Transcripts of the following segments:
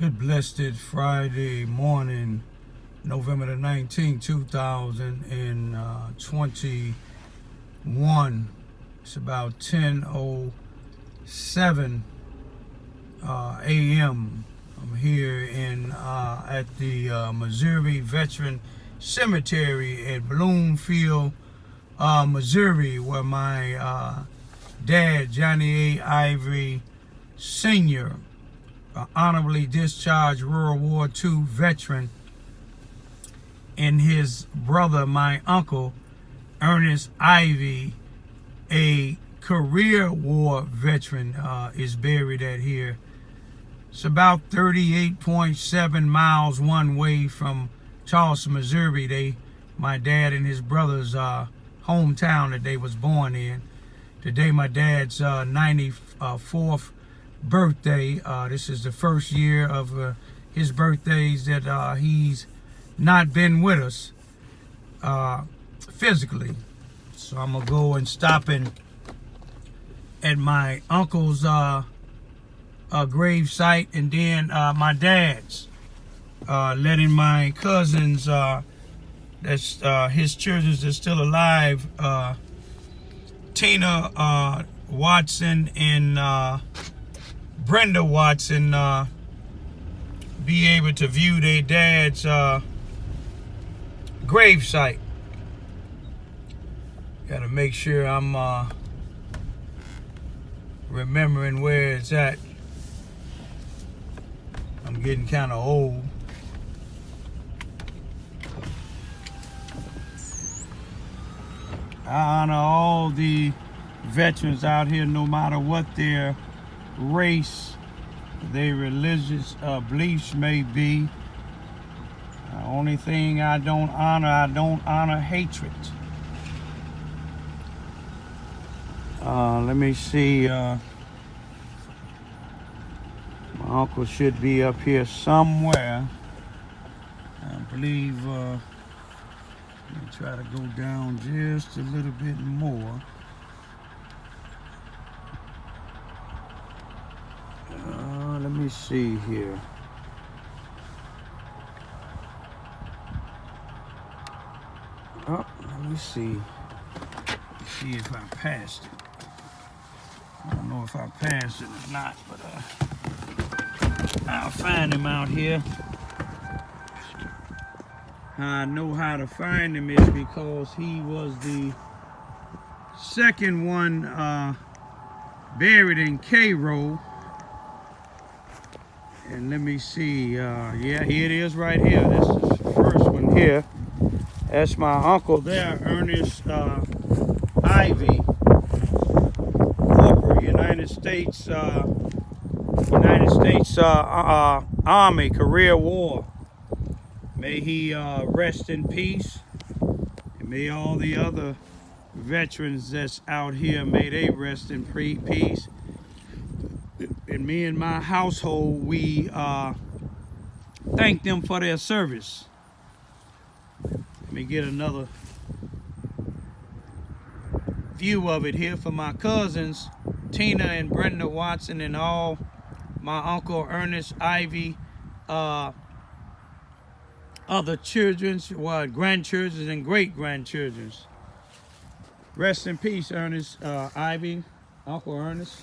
Good blessed Friday morning, November the 19th, 2021. It's about 10:07 a.m. I'm here at the Missouri Veteran Cemetery at Bloomfield, Missouri, where my dad, Johnnie A. Ivory Sr., honorably discharged World War II veteran, and his brother, my uncle, Ernest Ivy, a career war veteran, is buried at here. It's about 38.7 miles one way from Charleston, Missouri. My dad and his brother's hometown that they was born in. Today, my dad's 94th birthday. This is the first year of his birthdays that he's not been with us physically. So I'm gonna go and stop at my uncle's grave site, and then my dad's, letting my cousins, that's his children that's still alive, Tina Watson and Brenda Watson, be able to view their dad's grave site. Gotta make sure I'm remembering where it's at. I'm getting kind of old. I honor all the veterans out here, no matter what their race, their religious beliefs may be. The only thing I don't honor hatred. Let me see. My uncle should be up here somewhere. I believe. Let me try to go down just a little bit more. Let me see here. Oh, let me see. See if I passed it. I don't know if I passed it or not, but I'll find him out here. How I know how to find him is because he was the second one buried in Cairo. And let me see, yeah, here it is right here. This is the first one here. That's my uncle there, Ernest Ivy, Corporal, United States Army, career war. May he rest in peace, and may all the other veterans that's out here, may they rest in peace. And me and my household, we thank them for their service. Let me get another view of it here for my cousins, Tina and Brenda Watson, and all my uncle Ernest Ivy, other children's, grandchildren and great-grandchildren. Rest in peace, Ernest Ivy, Uncle Ernest,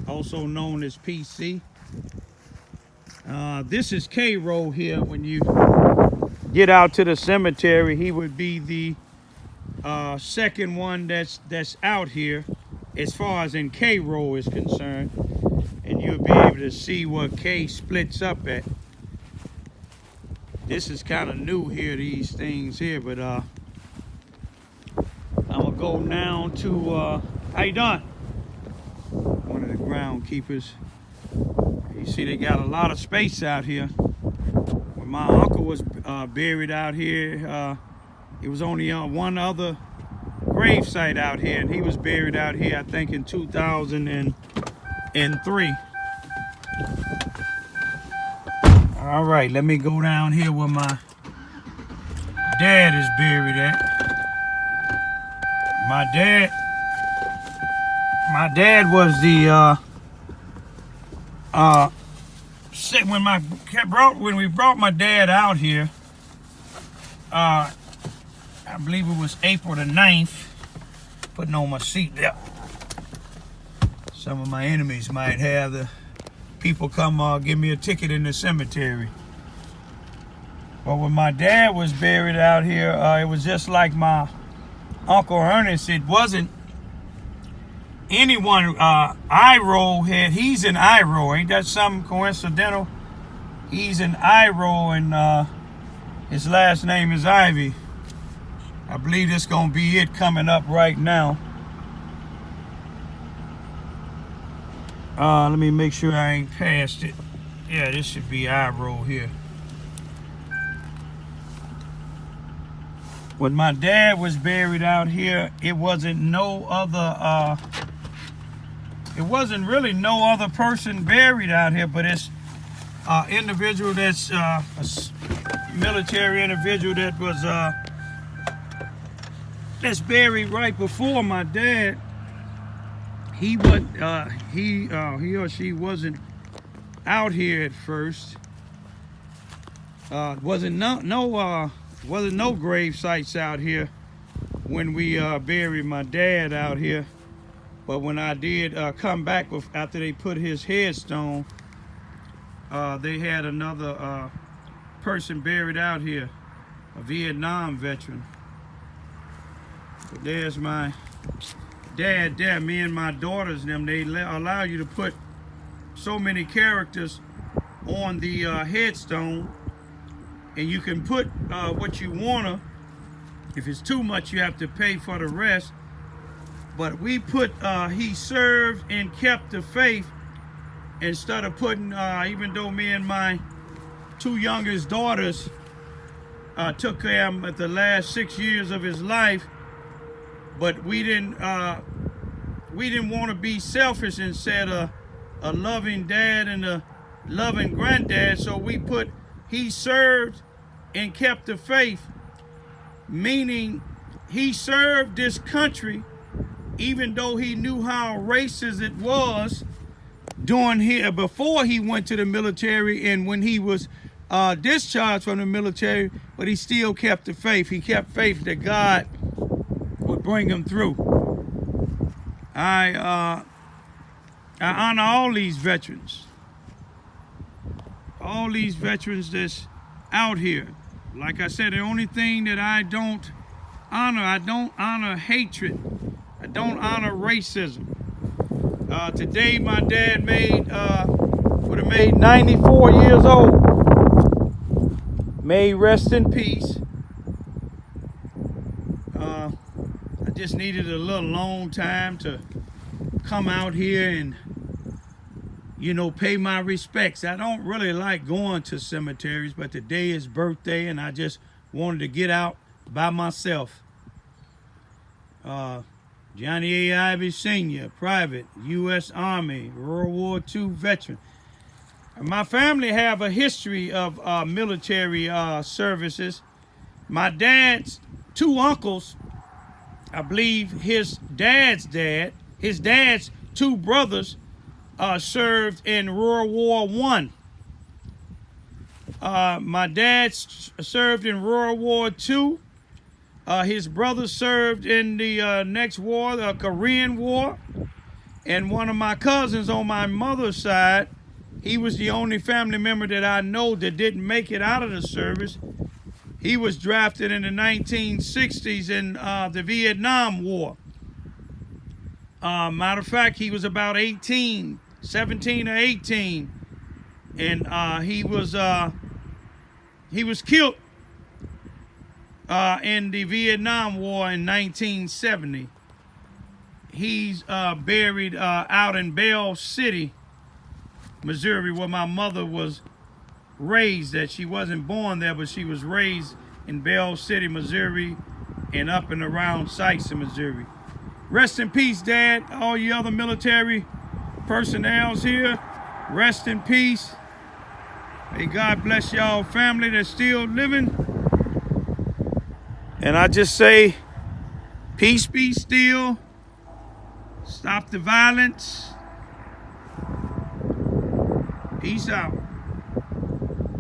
also known as PC. This is Cairo here. When you get out to the cemetery, he would be the second one that's out here as far as in Cairo is concerned, and you'll be able to see what K splits up at. This is kind of new here, these things here, but I'm gonna go now to how you doing? One of the groundkeepers. You see they got a lot of space out here. When my uncle was buried out here, it was only one other grave site out here, and he was buried out here, I think, in 2003. All right, let me go down here where my dad is buried at. My dad was the when we brought my dad out here, I believe it was April the 9th, putting on my seat there. Some of my enemies might have the people come give me a ticket in the cemetery. But when my dad was buried out here, it was just like my Uncle Ernest. It wasn't anyone. Iro had. He's in Iro. Ain't that something coincidental? He's in Iro, and his last name is Ivy. I believe this gonna be it coming up right now. Let me make sure I ain't passed it. Yeah, this should be Iro here. When my dad was buried out here, it wasn't really no other person buried out here, but it's individual that's a military individual that was that's buried right before my dad. He or she wasn't out here at first. Wasn't no grave sites out here when we buried my dad out here. But when I did come back after they put his headstone, they had another person buried out here, a Vietnam veteran. But there's my dad there. Me and my daughters, they allow you to put so many characters on the headstone, and you can put what you wanna. If it's too much, you have to pay for the rest. But we put he served and kept the faith, instead of putting even though me and my two youngest daughters took care of him at the last 6 years of his life, but we didn't want to be selfish and said a loving dad and a loving granddad, so we put he served and kept the faith, meaning he served this country even though he knew how racist it was before he went to the military and when he was discharged from the military, but he still kept the faith. He kept faith that God would bring him through. I honor all these veterans. All these veterans that's out here. Like I said, the only thing that I don't honor hatred. I don't honor racism. Today my dad would have made 94 years old. May he rest in peace. I just needed a little long time to come out here and, pay my respects. I don't really like going to cemeteries, but today is birthday and I just wanted to get out by myself. Johnnie A. Ivy Sr., private, U.S. Army, World War II veteran. My family have a history of military services. My dad's two uncles, I believe his dad's two brothers served in World War I. My dad served in World War II. His brother served in the next war, the Korean War. And one of my cousins on my mother's side, he was the only family member that I know that didn't make it out of the service. He was drafted in the 1960s in the Vietnam War. Matter of fact, he was about 17 or 18. And he was killed in the Vietnam War in 1970. He's buried out in Bell City, Missouri, where my mother was raised. That she wasn't born there, but she was raised in Bell City, Missouri, and up and around sites in Missouri. Rest in peace, Dad. All you other military personnel's here, rest in peace. May God bless y'all family that's still living. And I just say, peace be still. Stop the violence. Peace out.